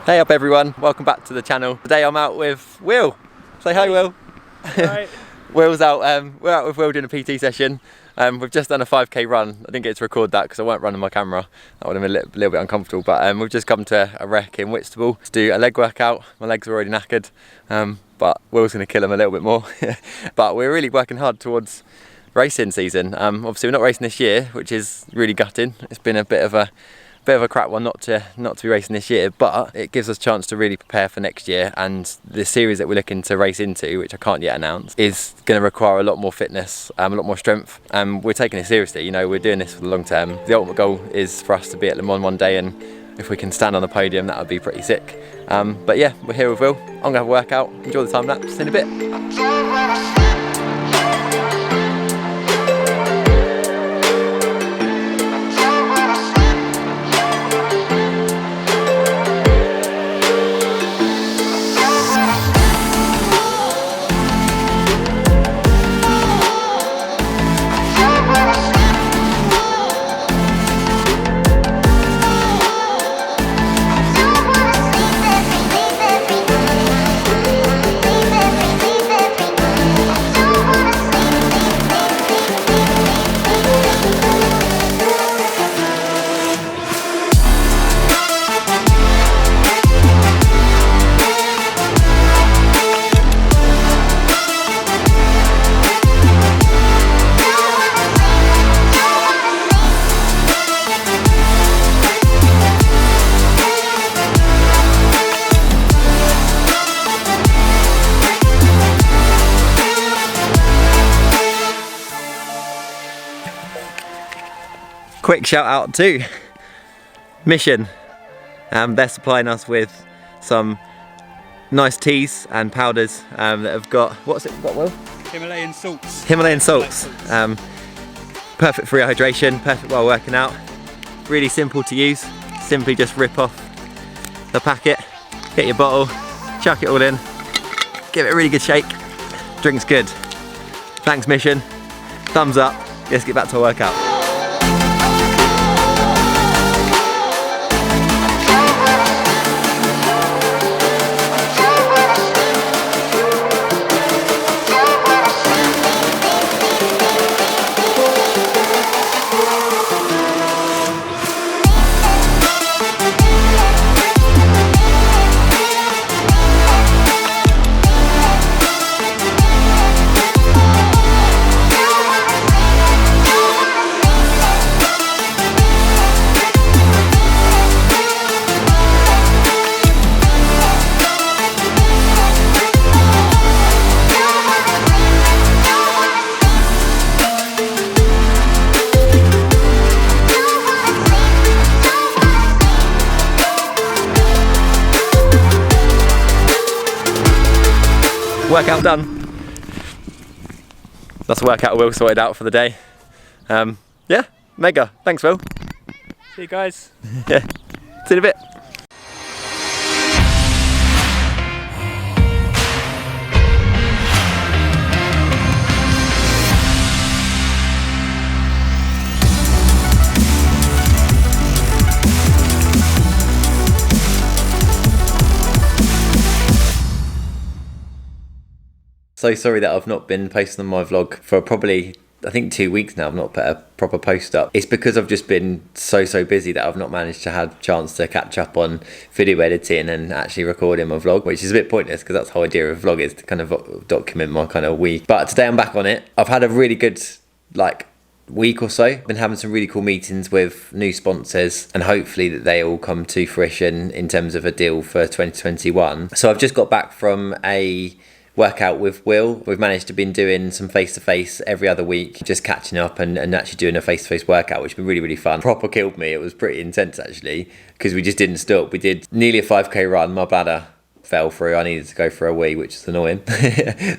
Hey up everyone, welcome back to the channel. Today I'm out with Will. Say hi Will. Right. Will's out, we're out with Will doing a PT session. We've just done a 5k run. I didn't get to record that because I weren't running my camera. That would have been a little bit uncomfortable, but we've just come to a rec in Whitstable to do a leg workout. My legs are already knackered, but Will's going to kill them a little bit more. But we're really working hard towards racing season. Obviously we're not racing this year, which is really gutting. It's been a bit of a crap one not to be racing this year, but it gives us a chance to really prepare for next year. And the series that we're looking to race into, which I can't yet announce, is going to require a lot more fitness, a lot more strength, and we're taking it seriously. You know, we're doing this for the long term. The ultimate goal is for us to be at Le Mans one day, and if we can stand on the podium, that would be pretty sick. But yeah, we're here with Will. I'm gonna have a workout, enjoy the time lapse in a bit. Quick shout out to Mission. They're supplying us with some nice teas and powders that have got, what's it got, Will? Himalayan salts. Himalayan salts. Perfect for rehydration, perfect while working out. Really simple to use. Simply just rip off the packet, get your bottle, chuck it all in, give it a really good shake. Drink's good. Thanks Mission. Thumbs up. Let's get back to our workout. Workout done. That's a workout Will sorted out for the day. Yeah, mega. Thanks Will. See you guys. Yeah, see you in a bit. So sorry that I've not been posting on my vlog for probably, I think 2 weeks now. I've not put a proper post up. It's because I've just been so busy that I've not managed to have a chance to catch up on video editing and actually recording my vlog, which is a bit pointless because that's the whole idea of a vlog, is to kind of document my kind of week. But today I'm back on it. I've had a really good week or so. Been having some really cool meetings with new sponsors, and hopefully that they all come to fruition in terms of a deal for 2021. So I've just got back from a workout with Will. We've managed to been doing some face-to-face every other week, just catching up and actually doing a face-to-face workout, which has been really fun. Proper killed me. It was pretty intense actually, because we just didn't stop. We did nearly a 5k run. My bladder fell through. I needed to go for a wee, which is annoying.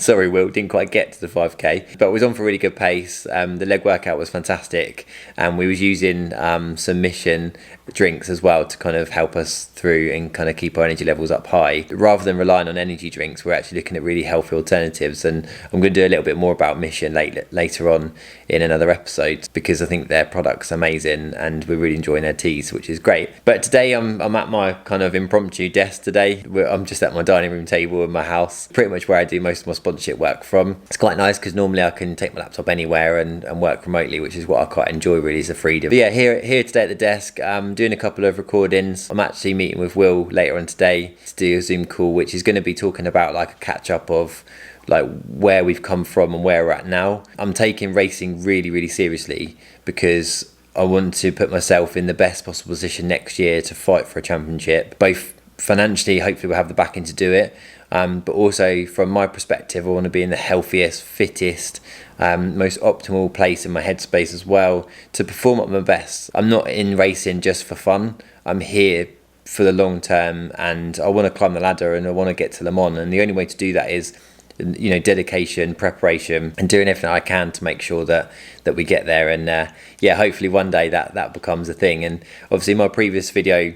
Sorry Will, didn't quite get to the 5k, but we was on for a really good pace. The leg workout was fantastic, and we was using some Mission drinks as well to kind of help us through and kind of keep our energy levels up high. Rather than relying on energy drinks, we're actually looking at really healthy alternatives, and I'm going to do a little bit more about Mission later on in another episode, because I think their product's amazing and we're really enjoying their teas, which is great. But today I'm at my kind of impromptu desk today. I'm just at my dining room table in my house, pretty much where I do most of my sponsorship work from. It's quite nice because normally I can take my laptop anywhere and work remotely, which is what I quite enjoy really, is the freedom. But yeah, here today at the desk, doing a couple of recordings. I'm actually meeting with Will later on today to do a Zoom call, which is going to be talking about like a catch up of like where we've come from and where we're at now. I'm taking racing really, really seriously because I want to put myself in the best possible position next year to fight for a championship, both financially, hopefully we'll have the backing to do it, but also from my perspective, I want to be in the healthiest, fittest, most optimal place in my headspace as well to perform at my best. I'm not in racing just for fun. I'm here for the long term, and I want to climb the ladder and I want to get to Le Mans, and the only way to do that is, you know, dedication, preparation, and doing everything I can to make sure that we get there. And yeah, hopefully one day that becomes a thing. And obviously my previous video,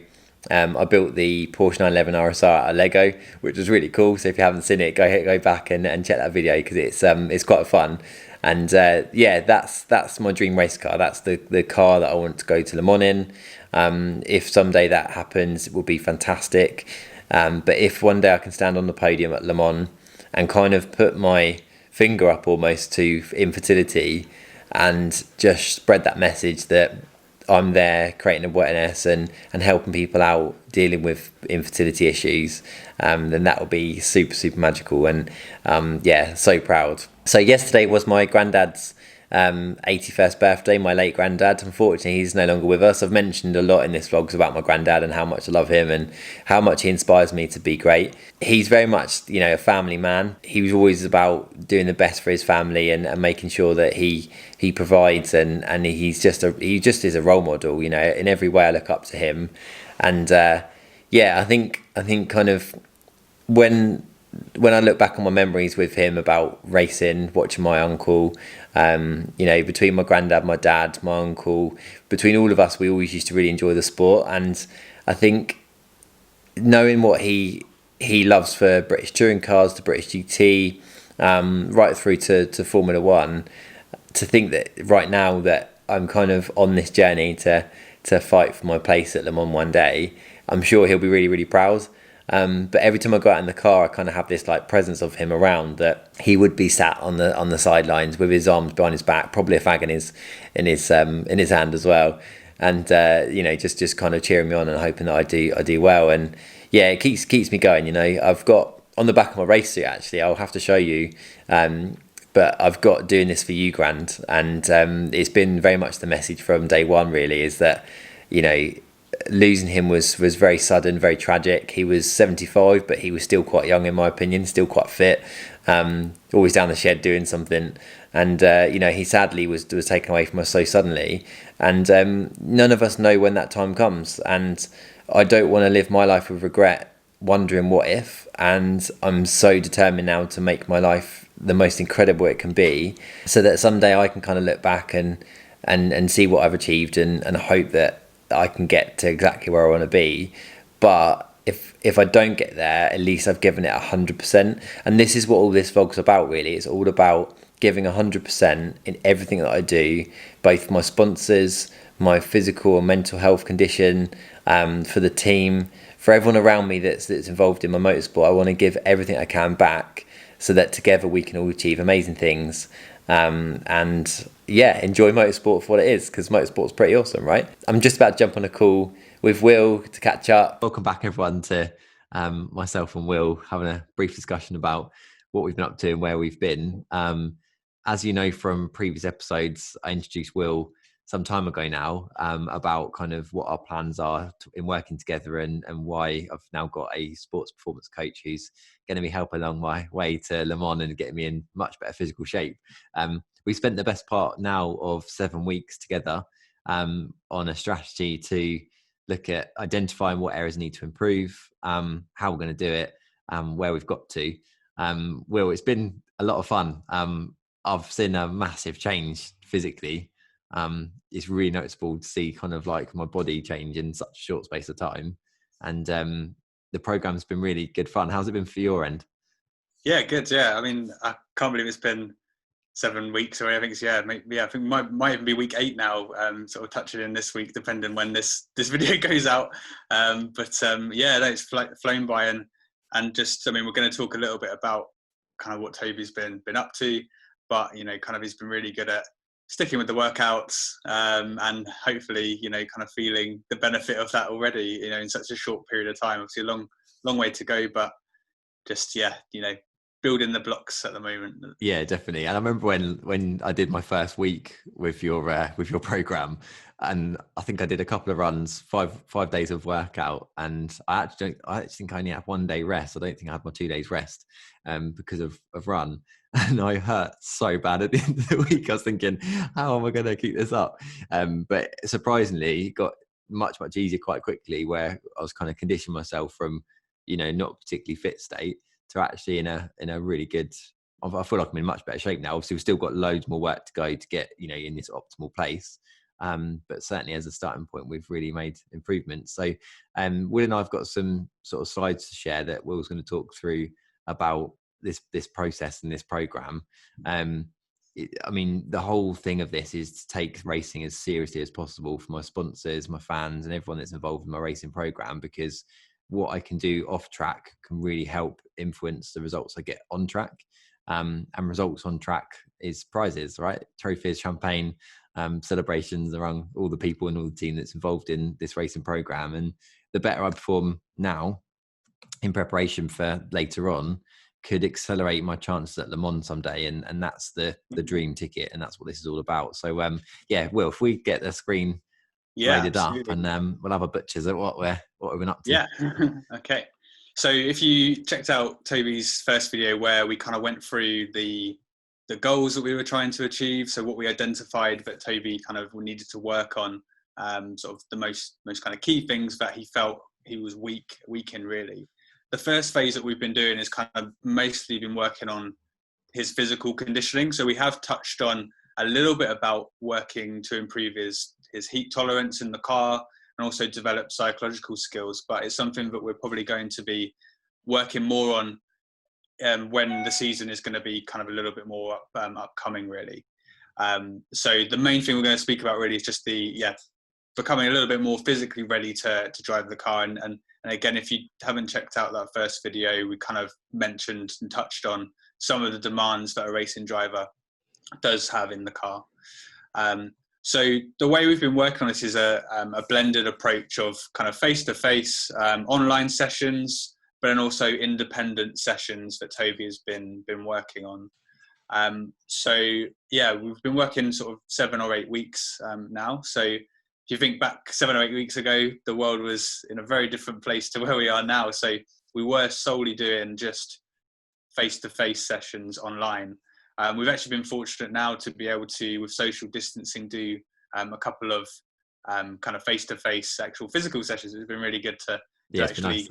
I built the Porsche 911 RSR out of Lego, which was really cool. So if you haven't seen it, go back and check that video, because it's quite fun. And yeah, that's my dream race car. That's the car that I want to go to Le Mans in. If someday that happens, it will be fantastic. But if one day I can stand on the podium at Le Mans and kind of put my finger up almost to infertility and just spread that message that I'm there creating awareness and helping people out dealing with infertility issues, then that will be super, super magical. And yeah, so proud. So yesterday was my granddad's 81st birthday, my late granddad. Unfortunately, he's no longer with us. I've mentioned a lot in this vlogs about my granddad and how much I love him and how much he inspires me to be great. He's very much, you know, a family man. He was always about doing the best for his family and making sure that he provides, and he just is a role model, you know. In every way I look up to him. And yeah, I think kind of when I look back on my memories with him about racing, watching my uncle, you know, between my granddad, my dad, my uncle, between all of us, we always used to really enjoy the sport. And I think knowing what he loves for British touring cars, to British GT, right through to Formula One, to think that right now that I'm kind of on this journey to fight for my place at Le Mans one day, I'm sure he'll be really, really proud. But every time I go out in the car, I kind of have this like presence of him around, that he would be sat on the sidelines with his arms behind his back, probably a fag in his hand as well, and you know, just kind of cheering me on and hoping that I do well. And yeah, it keeps me going. You know, I've got on the back of my race suit, actually, I'll have to show you. But I've got doing this for you, Grand, and it's been very much the message from day one. Really, is that, you know, losing him was very sudden, very tragic. He was 75, but he was still quite young in my opinion, still quite fit, always down the shed doing something. And you know, he sadly was taken away from us so suddenly, and none of us know when that time comes. And I don't want to live my life with regret, wondering what if. And I'm so determined now to make my life the most incredible it can be, so that someday I can kind of look back and see what I've achieved, and hope that I can get to exactly where I want to be. But if I don't get there, at least I've given it 100%. And this is what all this vlog's about, really. It's all about giving 100% in everything that I do, both my sponsors, my physical and mental health condition, for the team, for everyone around me that's involved in my motorsport. I want to give everything I can back, so that together we can all achieve amazing things. And yeah, enjoy motorsport for what it is, because motorsport's pretty awesome, right? I'm just about to jump on a call with Will to catch up. Welcome back, everyone, to myself and Will having a brief discussion about what we've been up to and where we've been. As you know from previous episodes, I introduced Will some time ago now, about kind of what our plans are in working together, and why I've now got a sports performance coach who's going to be helping along my way to Le Mans and getting me in much better physical shape. We spent the best part now of 7 weeks together, on a strategy to look at identifying what areas need to improve, how we're going to do it, where we've got to. Will, it's been a lot of fun. I've seen a massive change physically it's really noticeable to see kind of like my body change in such a short space of time. And the program's been really good fun. How's it been for your end? Yeah, good. Yeah, I mean, I can't believe it's been 7 weeks already. I think it's I think might even be week 8 now. Sort of touching in this week, depending when this video goes out. Yeah, it's flown by, and just, I mean, we're going to talk a little bit about kind of what Toby's been up to, but kind of he's been really good at sticking with the workouts, and hopefully kind of feeling the benefit of that already. In such a short period of time. Obviously, a long way to go, but just building the blocks at the moment. Yeah, definitely. And I remember when I did my first week with your program, and I think I did a couple of runs, five days of workout, and I actually think I only had 1 day rest. I don't think I had my 2 days rest, because of run, and I hurt so bad at the end of the week. I was thinking, how am I going to keep this up? But surprisingly, it got much easier quite quickly, where I was kind of conditioning myself from not particularly fit state to actually in a really good. I feel like I'm in much better shape now. Obviously, we've still got loads more work to go to get in this optimal place. But certainly as a starting point, we've really made improvements. So Will and I've got some sort of slides to share that Will's going to talk through about this process and this program. I mean, the whole thing of this is to take racing as seriously as possible for my sponsors, my fans, and everyone that's involved in my racing program, because what I can do off track can really help influence the results I get on track. And results on track is prizes, right? Trophies, champagne, celebrations around all the people and all the team that's involved in this racing program. And the better I perform now in preparation for later on could accelerate my chances at Le Mans someday. And that's the dream ticket. And that's what this is all about. So yeah, Will, if we get the screen loaded Absolutely. up, and we'll have a butchers at what we've been up to. Yeah. Okay. So if you checked out Toby's first video, where we kind of went through the goals that we were trying to achieve, so what we identified that Toby kind of needed to work on, sort of the most kind of key things that he felt he was weak in, really. The first phase that we've been doing is kind of mostly been working on his physical conditioning. So we have touched on a little bit about working to improve his heat tolerance in the car, and also develop psychological skills. But it's something that we're probably going to be working more on when the season is going to be kind of a little bit more upcoming, really. So the main thing we're going to speak about really is just becoming a little bit more physically ready to drive the car. And again, if you haven't checked out that first video, we kind of mentioned and touched on some of the demands that a racing driver does have in the car. So the way we've been working on this is a blended approach of kind of face-to-face online sessions, but then also independent sessions that Toby has been working on. So yeah, we've been working sort of 7 or 8 weeks now. So if you think back 7 or 8 weeks ago, the world was in a very different place to where we are now. So we were solely doing just face-to-face sessions online. We've actually been fortunate now to be able to, with social distancing, do a couple of kind of face-to-face actual physical sessions. It's been really good to actually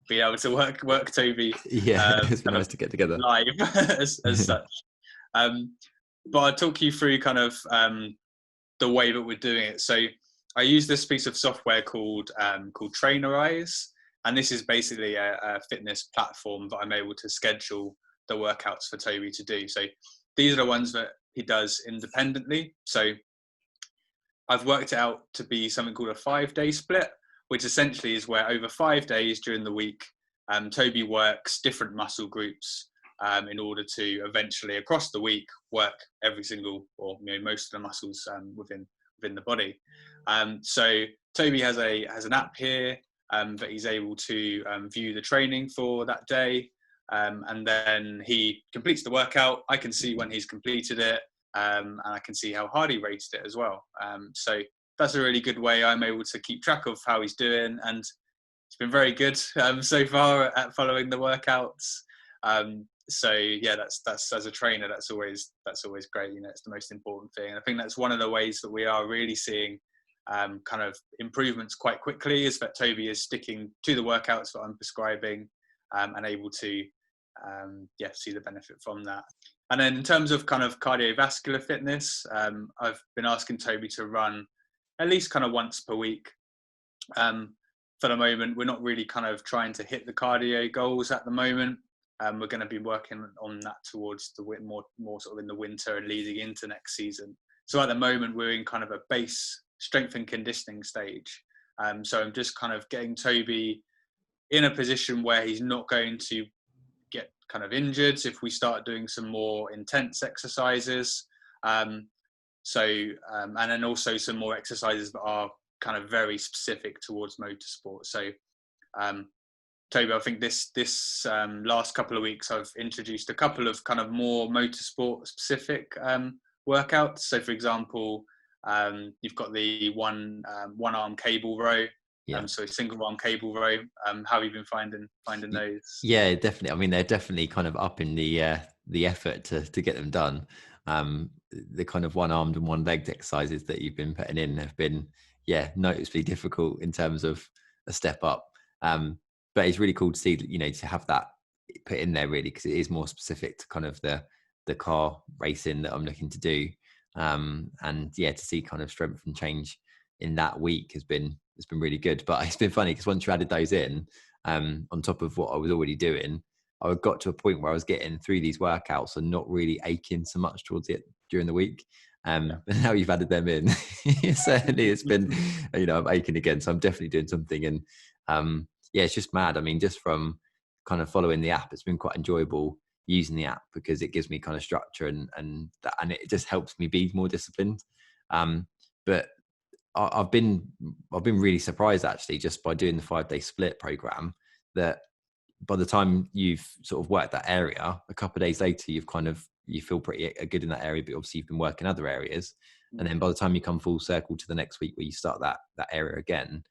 be able to work Toby. Yeah, it's been nice to get together live as such. But I'll talk you through kind of the way that we're doing it. So I use this piece of software called Trainerize, and this is basically a fitness platform that I'm able to schedule the workouts for Toby to do. So these are the ones that he does independently. So I've worked it out to be something called a 5-day split, which essentially is where over 5 days during the week, Toby works different muscle groups in order to eventually, across the week, work every single, or most of the muscles within the body. So Toby has an app here that he's able to view the training for that day. And then he completes the workout. I can see when he's completed it, and I can see how hard he rated it as well. So that's a really good way I'm able to keep track of how he's doing, and it's been very good so far at following the workouts. So yeah, that's as a trainer, that's always great. It's the most important thing. I think that's one of the ways that we are really seeing kind of improvements quite quickly, is that Toby is sticking to the workouts that I'm prescribing, and able to see the benefit from that. And then in terms of kind of cardiovascular fitness, I've been asking Toby to run at least kind of once per week. For the moment, we're not really kind of trying to hit the cardio goals at the moment. We're going to be working on that towards the more sort of in the winter and leading into next season. So at the moment, we're in kind of a base strength and conditioning stage. So I'm just kind of getting Toby in a position where he's not going to get kind of injured if we start doing some more intense exercises. And then also some more exercises that are kind of very specific towards motorsport. So Toby, I think this last couple of weeks I've introduced a couple of kind of more motorsport specific workouts. So for example, you've got the one arm cable row. So single arm cable row. How have you been finding those? Yeah, definitely. I mean, they're definitely kind of up in the effort to get them done. The kind of one armed and one legged exercises that you've been putting in have been noticeably difficult in terms of a step up. But it's really cool to see, to have that put in there really, because it is more specific to kind of the car racing that I'm looking to do. And to see kind of strength and change in that week has been really good. But it's been funny because once you added those in, on top of what I was already doing, I got to a point where I was getting through these workouts and not really aching so much towards it during the week. But now you've added them in, certainly it's been, I'm aching again. So I'm definitely doing something. And it's just mad. I mean, just from kind of following the app, it's been quite enjoyable using the app because it gives me kind of structure and it just helps me be more disciplined. But I've been really surprised actually, just by doing the 5-day split program, that by the time you've sort of worked that area, a couple of days later, you feel pretty good in that area, but obviously you've been working other areas. And then by the time you come full circle to the next week where you start that area again,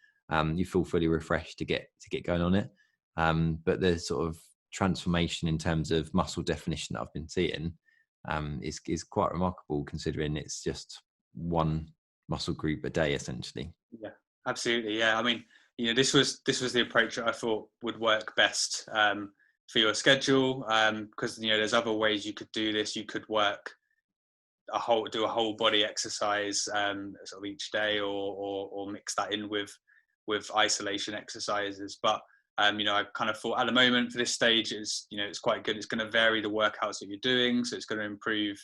you feel fully refreshed to get going on it. But the sort of transformation in terms of muscle definition that I've been seeing is quite remarkable, considering it's just one muscle group a day essentially. Yeah, absolutely. Yeah, I mean, this was the approach that I thought would work best for your schedule, because there's other ways you could do this. You could work do a whole body exercise sort of each day, or mix that in with isolation exercises. But I kind of thought at the moment for this stage it's quite good. It's going to vary the workouts that you're doing, so it's going to improve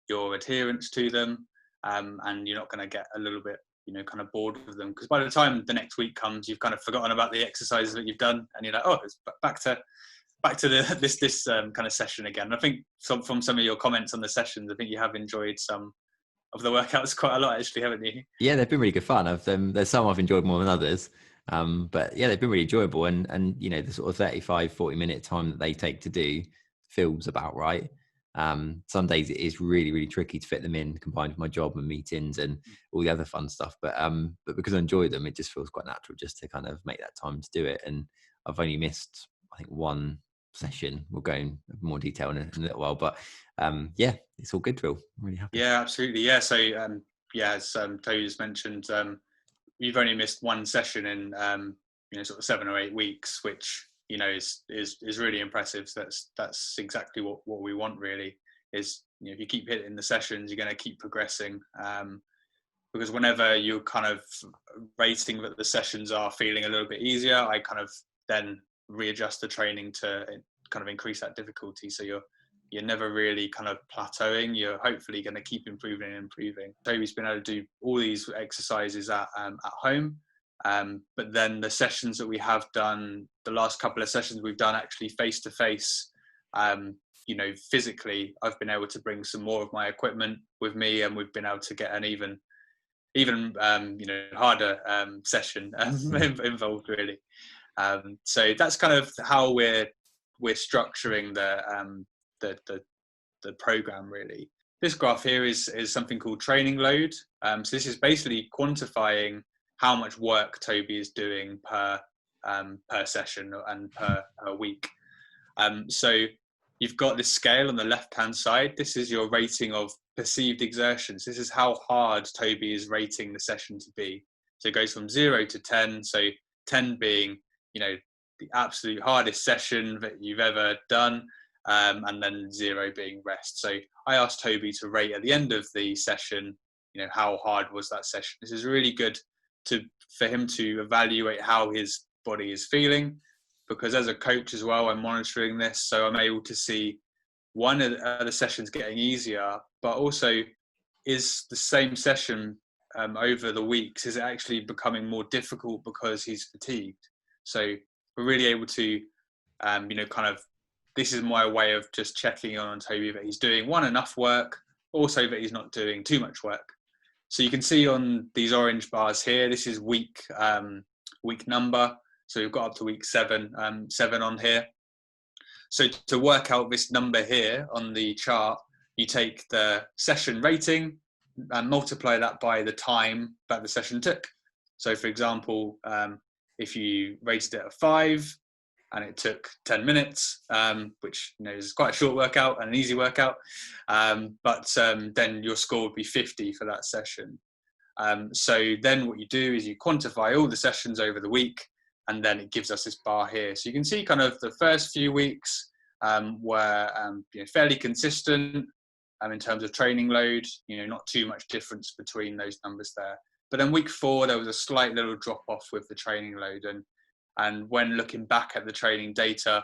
your adherence to them, and you're not going to get a little bit kind of bored with them, because by the time the next week comes, you've kind of forgotten about the exercises that you've done, and you're like, oh, it's back to this kind of session again. And I think from some of your comments on the sessions, I think you have enjoyed some of the workouts quite a lot, actually, haven't you? Yeah, they've been really good fun. There's some I've enjoyed more than others, but yeah, they've been really enjoyable. And the sort of 35-40 minute time that they take to do feels about right. Some days it is really, really tricky to fit them in, combined with my job and meetings and all the other fun stuff. But because I enjoy them, it just feels quite natural just to kind of make that time to do it. And I've only missed, I think, one session. We'll go in more detail in a little while, but it's all good, Will. I'm really happy. Yeah, absolutely. Yeah. So as Toby just mentioned, you've only missed one session in sort of 7 or 8 weeks, which is really impressive. So that's exactly what we want, really, is if you keep hitting the sessions, you're going to keep progressing, because whenever you're kind of rating that the sessions are feeling a little bit easier, I kind of then readjust the training to kind of increase that difficulty. So you're never really kind of plateauing. You're hopefully going to keep improving and improving. Toby's been able to do all these exercises at home, but then the sessions that we have done, the last couple of sessions we've done actually face to face, physically, I've been able to bring some more of my equipment with me, and we've been able to get an even harder session involved, really. So that's kind of how we're structuring the program, really. This graph here is something called training load. So this is basically quantifying how much work Toby is doing per session and per week. So you've got this scale on the left-hand side. This is your rating of perceived exertions. This is how hard Toby is rating the session to be. So it goes from 0 to 10. So 10 being, the absolute hardest session that you've ever done. and then 0 being rest. So I asked Toby to rate at the end of the session, how hard was that session. This is really good for him to evaluate how his body is feeling, because as a coach as well, I'm monitoring this, so I'm able to see one of the sessions getting easier, but also is the same session over the weeks, is it actually becoming more difficult because he's fatigued? So we're really able to, kind of, this is my way of just checking on Toby that he's doing enough work, also that he's not doing too much work. So you can see on these orange bars here, this is week number. So we've got up to week 7 on here. So to work out this number here on the chart, you take the session rating and multiply that by the time that the session took. So for example, if you rated it a 5 and it took 10 minutes, which is quite a short workout and an easy workout, but then your score would be 50 for that session. So then what you do is you quantify all the sessions over the week, and then it gives us this bar here. So you can see kind of the first few weeks were fairly consistent in terms of training load, not too much difference between those numbers there. But then week 4, there was a slight little drop off with the training load. And when looking back at the training data,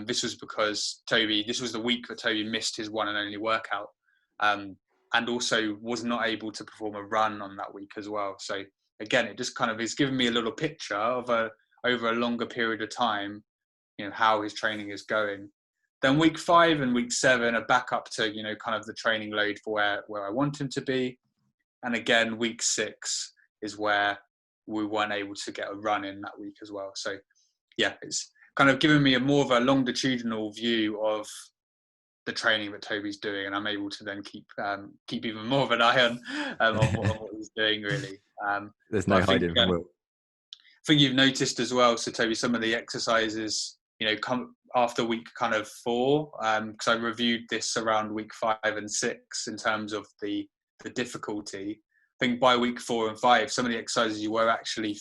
this was because this was the week that Toby missed his one and only workout, and also was not able to perform a run on that week as well. So again, it just kind of is giving me a little picture of over a longer period of time, how his training is going. Then week 5 and week 7 are back up to, kind of the training load for where I want him to be. And again, week 6 is where we weren't able to get a run in that week as well. So yeah, it's kind of giving me more of a longitudinal view of the training that Toby's doing, and I'm able to then keep even more of an eye on what he's doing, really. There's no hiding from Will. I think you've noticed as well, so Toby, some of the exercises, come after week kind of 4, because I reviewed this around week 5 and 6 in terms of the difficulty. I think by week 4 and 5, some of the exercises you were actually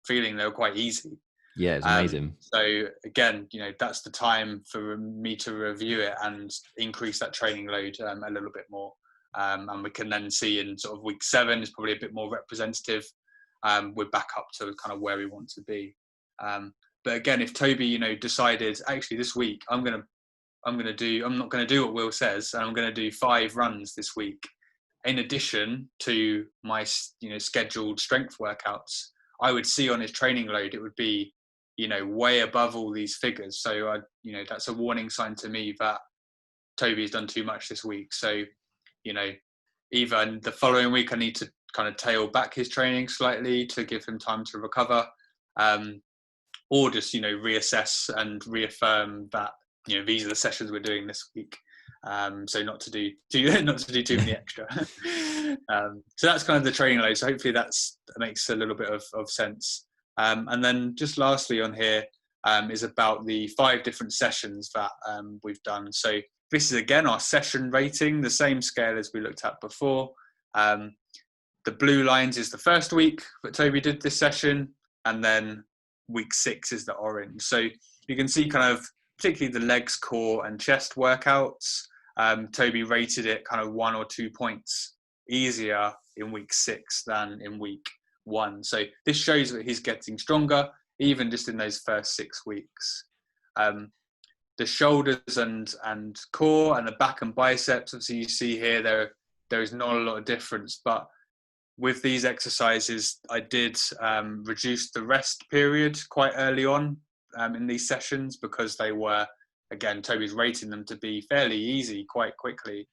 feeling they were quite easy. Yeah, it's amazing. So again, that's the time for me to review it and increase that training load a little bit more. And we can then see in sort of week 7 is probably a bit more representative. We're back up to kind of where we want to be. But again, if Toby, decided actually this week I'm not going to do what Will says, and I'm going to do 5 runs this week, in addition to my scheduled strength workouts, I would see on his training load it would be way above all these figures. So that's a warning sign to me that Toby's done too much this week. So either the following week I need to kind of tail back his training slightly to give him time to recover, or just reassess and reaffirm that these are the sessions we're doing this week. So not to do too many extra. So that's kind of the training load. So hopefully that makes a little bit of sense. And then just lastly on here is about the 5 different sessions that we've done. So this is again our session rating, the same scale as we looked at before. The blue lines is the first week that Toby did this session, and then week 6 is the orange. So you can see kind of particularly the legs, core and chest workouts. Toby rated it kind of 1 or 2 points easier in week 6 than in week 1. So this shows that he's getting stronger, even just in those first 6 weeks. The shoulders and core and the back and biceps, obviously you see here, there is not a lot of difference, but with these exercises, I did reduce the rest period quite early on in these sessions, because they were, again, Toby's rating them to be fairly easy quite quickly.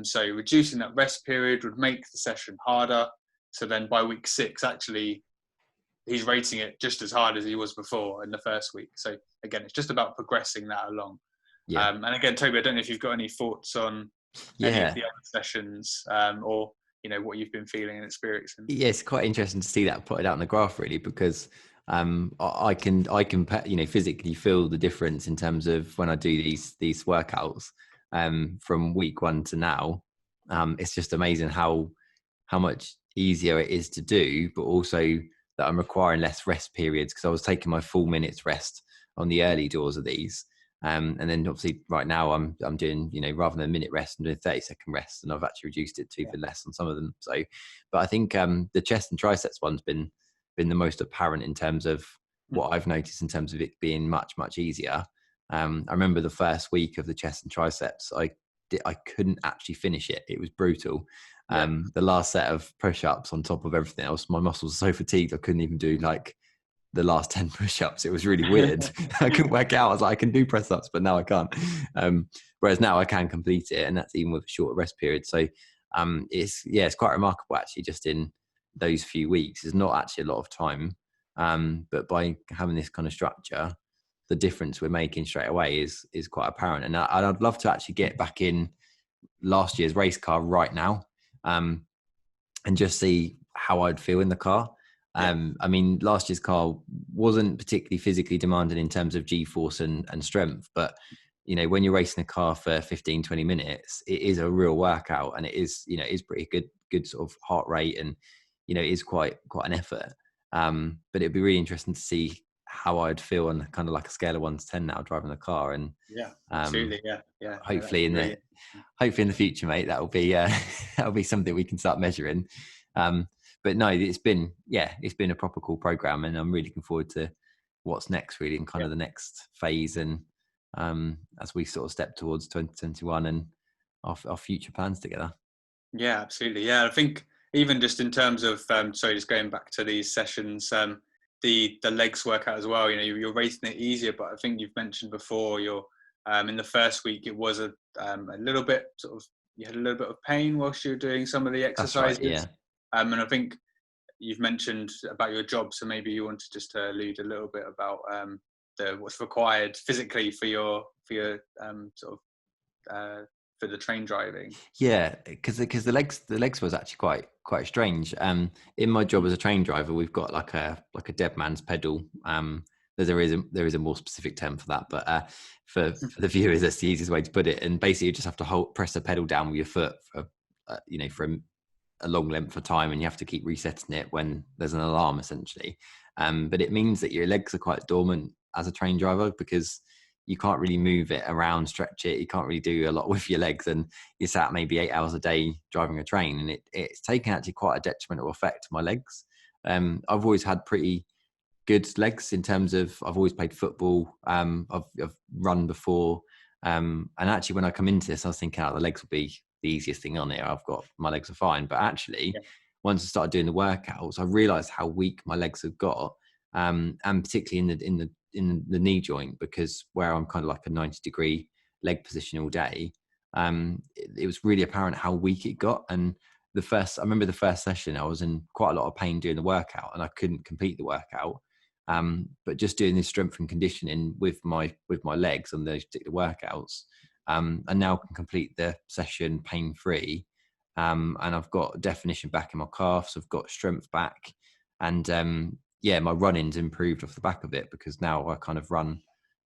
So reducing that rest period would make the session harder. So then by week 6, actually, he's rating it just as hard as he was before in the first week. So again, it's just about progressing that along. Yeah. And again, Toby, I don't know if you've got any thoughts on any of the other sessions, or what you've been feeling and experiencing. Yeah, it's quite interesting to see that plotted out on the graph, really, because I can physically feel the difference in terms of when I do these workouts from week 1 to now. It's just amazing how much easier it is to do, but also that I'm requiring less rest periods, because I was taking my full minutes rest on the early doors of these. And then obviously right now I'm doing, rather than a minute rest, I'm doing 30-second rest, and I've actually reduced it to even less on some of them. So, but I think the chest and triceps one's been the most apparent in terms of what I've noticed in terms of it being much, much easier. I remember the first week of the chest and triceps, I couldn't actually finish it. It was brutal. The last set of push-ups on top of everything else, my muscles were so fatigued I couldn't even do like the last 10 push-ups. It was really weird. I couldn't work out. I was like, I can do press-ups, but now I can't. Whereas now I can complete it, and that's even with a shorter rest period. So it's quite remarkable actually, just in those few weeks. It's not actually a lot of time, but by having this kind of structure, the difference we're making straight away is quite apparent. And I'd love to actually get back in last year's race car right now, and just see how I'd feel in the car. I mean, last year's car wasn't particularly physically demanding in terms of G-force and strength, but when you're racing a car for 15, 20 minutes, it is a real workout, and it is, it is pretty good sort of heart rate, and it is quite an effort. But it'd be really interesting to see how I'd feel on kind of like a scale of 1 to 10 now driving the car. And absolutely, hopefully in the future, mate, that'll be something we can start measuring. But no, it's been a proper cool program, and I'm really looking forward to what's next, really, in kind of the next phase, and as we sort of step towards 2021 and our future plans together. Yeah, absolutely. Yeah, I think even just in terms of just going back to these sessions, the legs workout as well. You're rating it easier, but I think you've mentioned before you're in the first week it was a little bit sort of, you had a little bit of pain whilst you were doing some of the exercises. That's right, yeah. And I think you've mentioned about your job, so maybe you want to just allude a little bit about what's required physically for your for the train driving. Yeah, because the legs was actually quite strange. In my job as a train driver, we've got like a dead man's pedal. There is a more specific term for that, but for the viewers, that's the easiest way to put it. And basically, you just have to press the pedal down with your foot for a long length of time, and you have to keep resetting it when there's an alarm, essentially. But it means that your legs are quite dormant as a train driver, because you can't really move it around, stretch it. You can't really do a lot with your legs, and you're sat maybe 8 hours a day driving a train, and it's taken actually quite a detrimental effect to my legs. I've always had pretty good legs in terms of, I've always played football. I've run before. And actually when I come into this, I was thinking, the legs will be the easiest thing on here. My legs are fine. But actually, once I started doing the workouts, I realized how weak my legs have got. And particularly in the knee joint, because where I'm kind of like a 90-degree leg position all day, it was really apparent how weak it got. And I remember the first session, I was in quite a lot of pain doing the workout, and I couldn't complete the workout. But just doing this strength and conditioning with my legs on those particular workouts, I now can complete the session pain-free. And I've got definition back in my calves. I've got strength back, and my running's improved off the back of it, because now I kind of run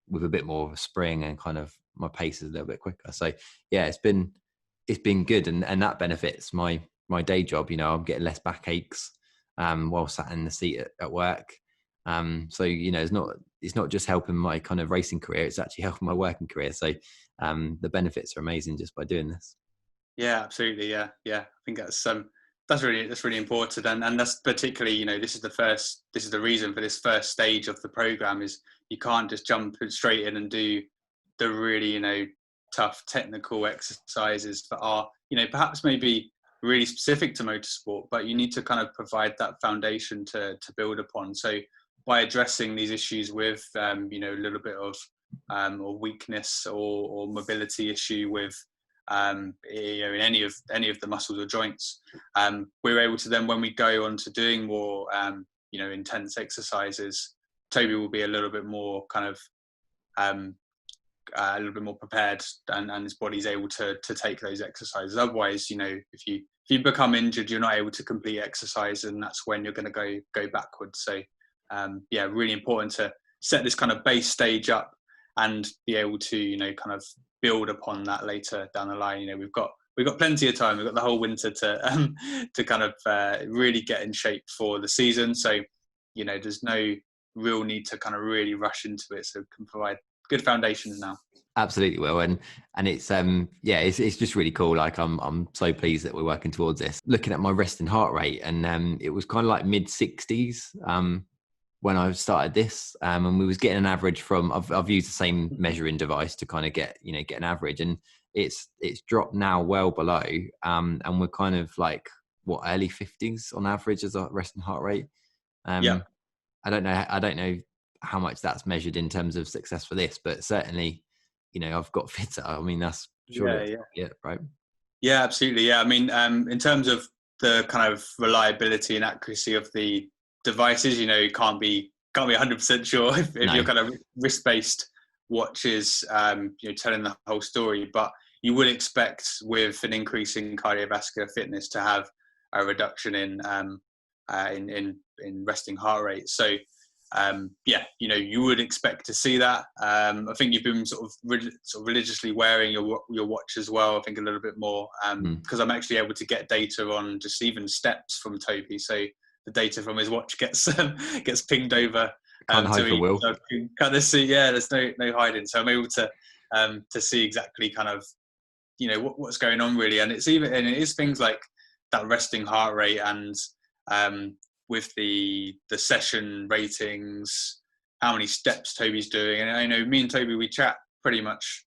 with a bit more of a spring, and kind of my pace is a little bit quicker. So it's been good, and that benefits my day job. I'm getting less backaches while sat in the seat at work. So it's not just helping my kind of racing career, it's actually helping my working career. So the benefits are amazing just by doing this. Yeah, absolutely. Yeah. I think that's really important, and that's particularly, this is the reason for this first stage of the program, is you can't just jump straight in and do the really tough technical exercises that are perhaps maybe really specific to motorsport, but you need to kind of provide that foundation to build upon. So by addressing these issues with a little bit of or weakness or mobility issue with in any of the muscles or joints, we're able to then, when we go on to doing more intense exercises, Toby will be a little bit more kind of a little bit more prepared, and his body's able to take those exercises. Otherwise, if you become injured, you're not able to complete exercise, and that's when you're going to go backwards. So really important to set this kind of base stage up and be able to kind of build upon that later down the line. We've got plenty of time. We've got the whole winter to kind of really get in shape for the season. So there's no real need to kind of really rush into it, so it can provide good foundations now. Absolutely, Will, and it's it's just really cool. Like I'm so pleased that we're working towards this. Looking at my resting heart rate, and it was kind of like mid-60s when I started this, and we was getting an average from. I've used the same measuring device to kind of get an average, and it's dropped now well below, and we're kind of like early 50s on average as a resting heart rate. Yeah. I don't know how much that's measured in terms of success for this, but certainly, I've got fitter. I mean, that's surely right. Yeah, absolutely. Yeah, I mean, in terms of the kind of reliability and accuracy of the devices, you can't be 100% sure if you're kind of wrist-based watches, telling the whole story. But you would expect with an increase in cardiovascular fitness to have a reduction in resting heart rate. So you would expect to see that. I think you've been sort of religiously wearing your watch as well. I think a little bit more because I'm actually able to get data on just even steps from Toby. So the data from his watch gets pinged over Can't hide for Will. So I can kind of see. Yeah, there's no hiding. So I'm able to see exactly kind of what's going on really, and it is things like that resting heart rate and with the session ratings, how many steps Toby's doing. And I know me and Toby, we chat pretty much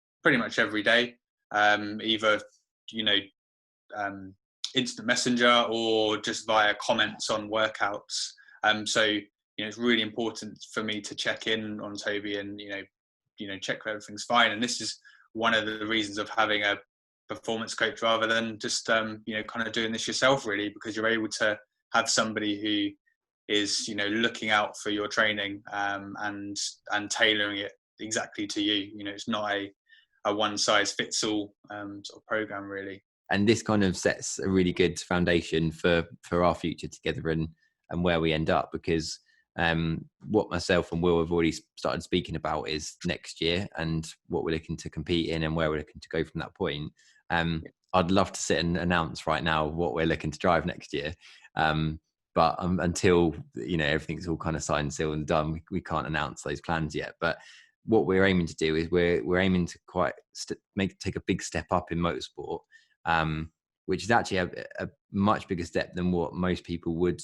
every day, either instant messenger or just via comments on workouts. So it's really important for me to check in on Toby and check if everything's fine. And this is one of the reasons of having a performance coach rather than just kind of doing this yourself, really, because you're able to have somebody who is looking out for your training and tailoring it exactly to you. It's not a one size fits all sort of program, really. And this kind of sets a really good foundation for our future together and where we end up, because what myself and Will have already started speaking about is next year and what we're looking to compete in and where we're looking to go from that point. I'd love to sit and announce right now what we're looking to drive next year. But until everything's all kind of signed, sealed and done, we can't announce those plans yet. But what we're aiming to do is we're aiming to take a big step up in motorsport, which is actually a much bigger step than what most people would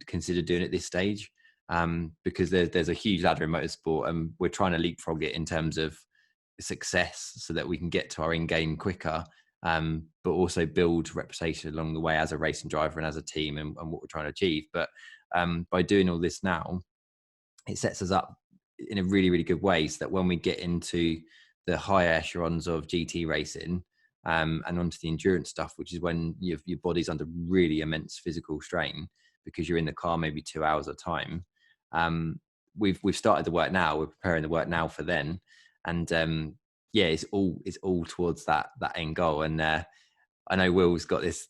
consider doing at this stage, because there's a huge ladder in motorsport, and we're trying to leapfrog it in terms of success so that we can get to our end game quicker, but also build reputation along the way as a racing driver and as a team and what we're trying to achieve. But by doing all this now, it sets us up in a really, really good way so that when we get into the higher echelons of GT racing and onto the endurance stuff, which is when your body's under really immense physical strain because you're in the car maybe 2 hours at a time, we've started the work now. We're preparing the work now for then. And it's all towards that end goal. And I know Will's got this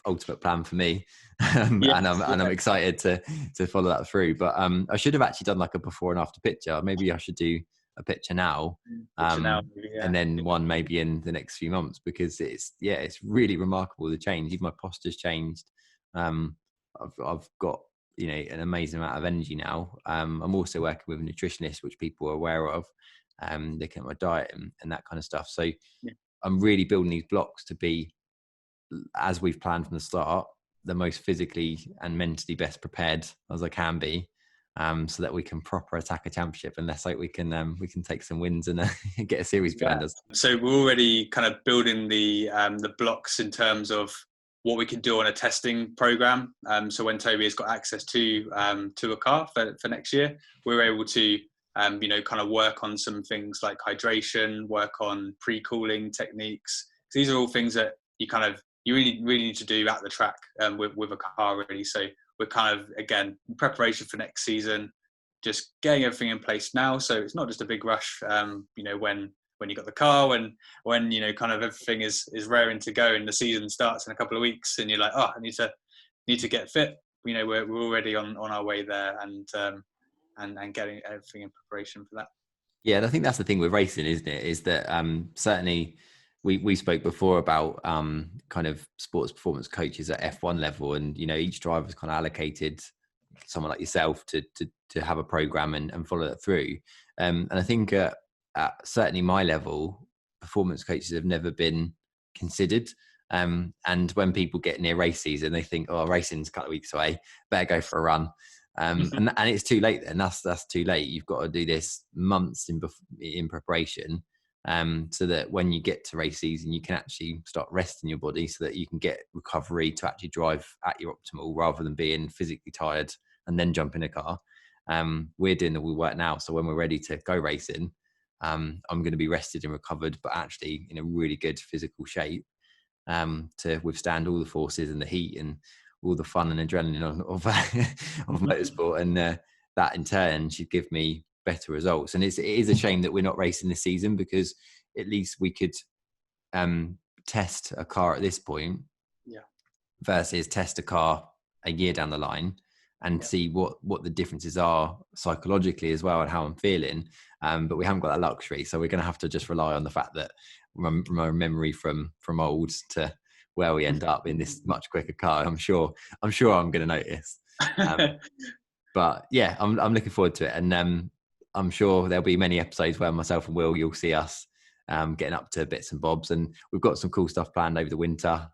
ultimate plan for me, and I'm excited to follow that through. But I should have actually done like a before and after picture. Maybe I should do a picture now, and then one maybe in the next few months, because it's really remarkable, the change. Even my posture's changed. I've got an amazing amount of energy now. I'm also working with a nutritionist, which people are aware of, looking at my diet and that kind of stuff. So I'm really building these blocks to be, as we've planned from the start, the most physically and mentally best prepared as I can be, so that we can proper attack a championship, and let's hope we can take some wins and get a series behind us. So we're already kind of building the blocks in terms of what we can do on a testing program. So when Toby has got access to a car for next year, we're able to kind of work on some things like hydration, work on pre-cooling techniques. These are all things that you really need to do at the track with a car, really. So we're kind of, again, in preparation for next season, just getting everything in place now. So it's not just a big rush, when you got the car, when kind of everything is raring to go and the season starts in a couple of weeks and you're like, I need to get fit. We're already on our way there and getting everything in preparation for that. Yeah, and I think that's the thing with racing, isn't it? Is that certainly we spoke before about kind of sports performance coaches at F1 level, and each driver is kind of allocated someone like yourself to have a program and follow that through. And I think at certainly my level, performance coaches have never been considered. And when people get near race season, they think, oh, racing's a couple of weeks away, better go for a run. And it's too late then. That's too late. You've got to do this months in preparation, so that when you get to race season, you can actually start resting your body so that you can get recovery to actually drive at your optimal, rather than being physically tired and then jump in a car. We're doing the work now, so when we're ready to go racing, I'm going to be rested and recovered, but actually in a really good physical shape, to withstand all the forces and the heat and all the fun and adrenaline of motorsport. And that in turn should give me better results. And it is a shame that we're not racing this season, because at least we could test a car at this point, versus test a car a year down the line and see what the differences are psychologically as well, and how I'm feeling. But we haven't got that luxury, so we're going to have to just rely on the fact that my memory from old to where we end up in this much quicker car, I'm sure I'm going to notice. But yeah, I'm looking forward to it, and I'm sure there'll be many episodes where myself and Will, you'll see us getting up to bits and bobs, and we've got some cool stuff planned over the winter,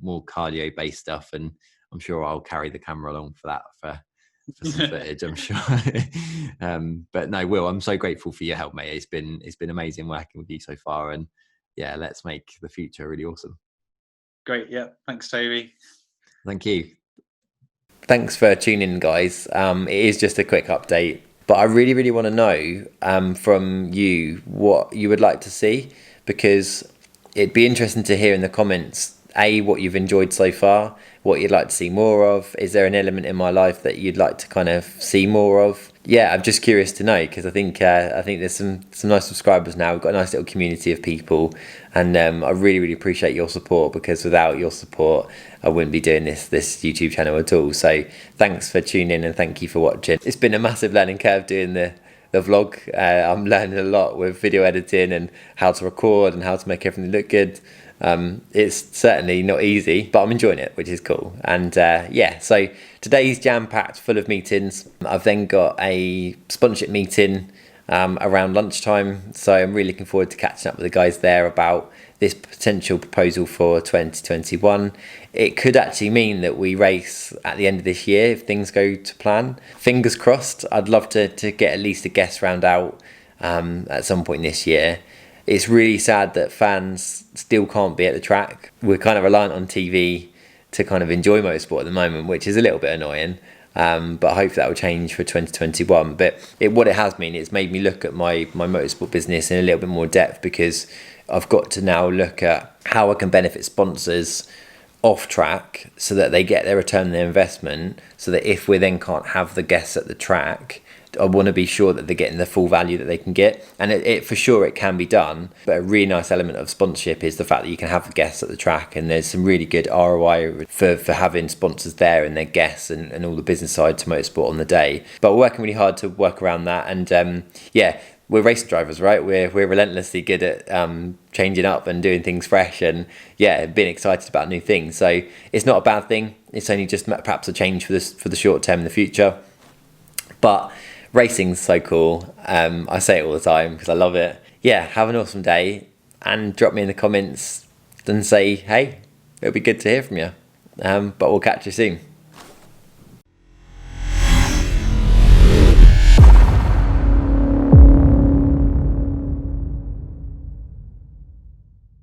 more cardio based stuff, and I'm sure I'll carry the camera along for that for some footage, I'm sure. But no, Will, I'm so grateful for your help, mate. It's been amazing working with you so far, and yeah, let's make the future really awesome. Great. Yeah, thanks, Toby. Thank you. Thanks for tuning in, guys. It is just a quick update, but I really, really want to know from you what you would like to see, because it'd be interesting to hear in the comments, what you've enjoyed so far, what you'd like to see more of. Is there an element in my life that you'd like to kind of see more of? Yeah, I'm just curious to know, because I think there's some nice subscribers now. We've got a nice little community of people, and I really, really appreciate your support, because without your support, I wouldn't be doing this YouTube channel at all. So thanks for tuning in, and thank you for watching. It's been a massive learning curve doing the vlog. I'm learning a lot with video editing and how to record and how to make everything look good. It's certainly not easy, but I'm enjoying it, which is cool. And so today's jam-packed, full of meetings. I've then got a sponsorship meeting around lunchtime, so I'm really looking forward to catching up with the guys there about this potential proposal for 2021. It could actually mean that we race at the end of this year if things go to plan. Fingers crossed. I'd love to get at least a guest round out at some point this year. It's really sad that fans still can't be at the track. We're kind of reliant on TV to kind of enjoy motorsport at the moment, which is a little bit annoying. But I hope that will change for 2021. But what it has meant, it's made me look at my motorsport business in a little bit more depth, because I've got to now look at how I can benefit sponsors off track so that they get their return on their investment, so that if we then can't have the guests at the track, I want to be sure that they're getting the full value that they can get. And it for sure it can be done, but a really nice element of sponsorship is the fact that you can have the guests at the track, and there's some really good ROI for having sponsors there and their guests and all the business side to motorsport on the day. But we're working really hard to work around that, and we're racing drivers, right? We're relentlessly good at changing up and doing things fresh, and being excited about new things. So it's not a bad thing. It's only just perhaps a change for the short term in the future. But racing's so cool. I say it all the time because I love it. Yeah, have an awesome day, and drop me in the comments and say, hey, it'll be good to hear from you. But we'll catch you soon.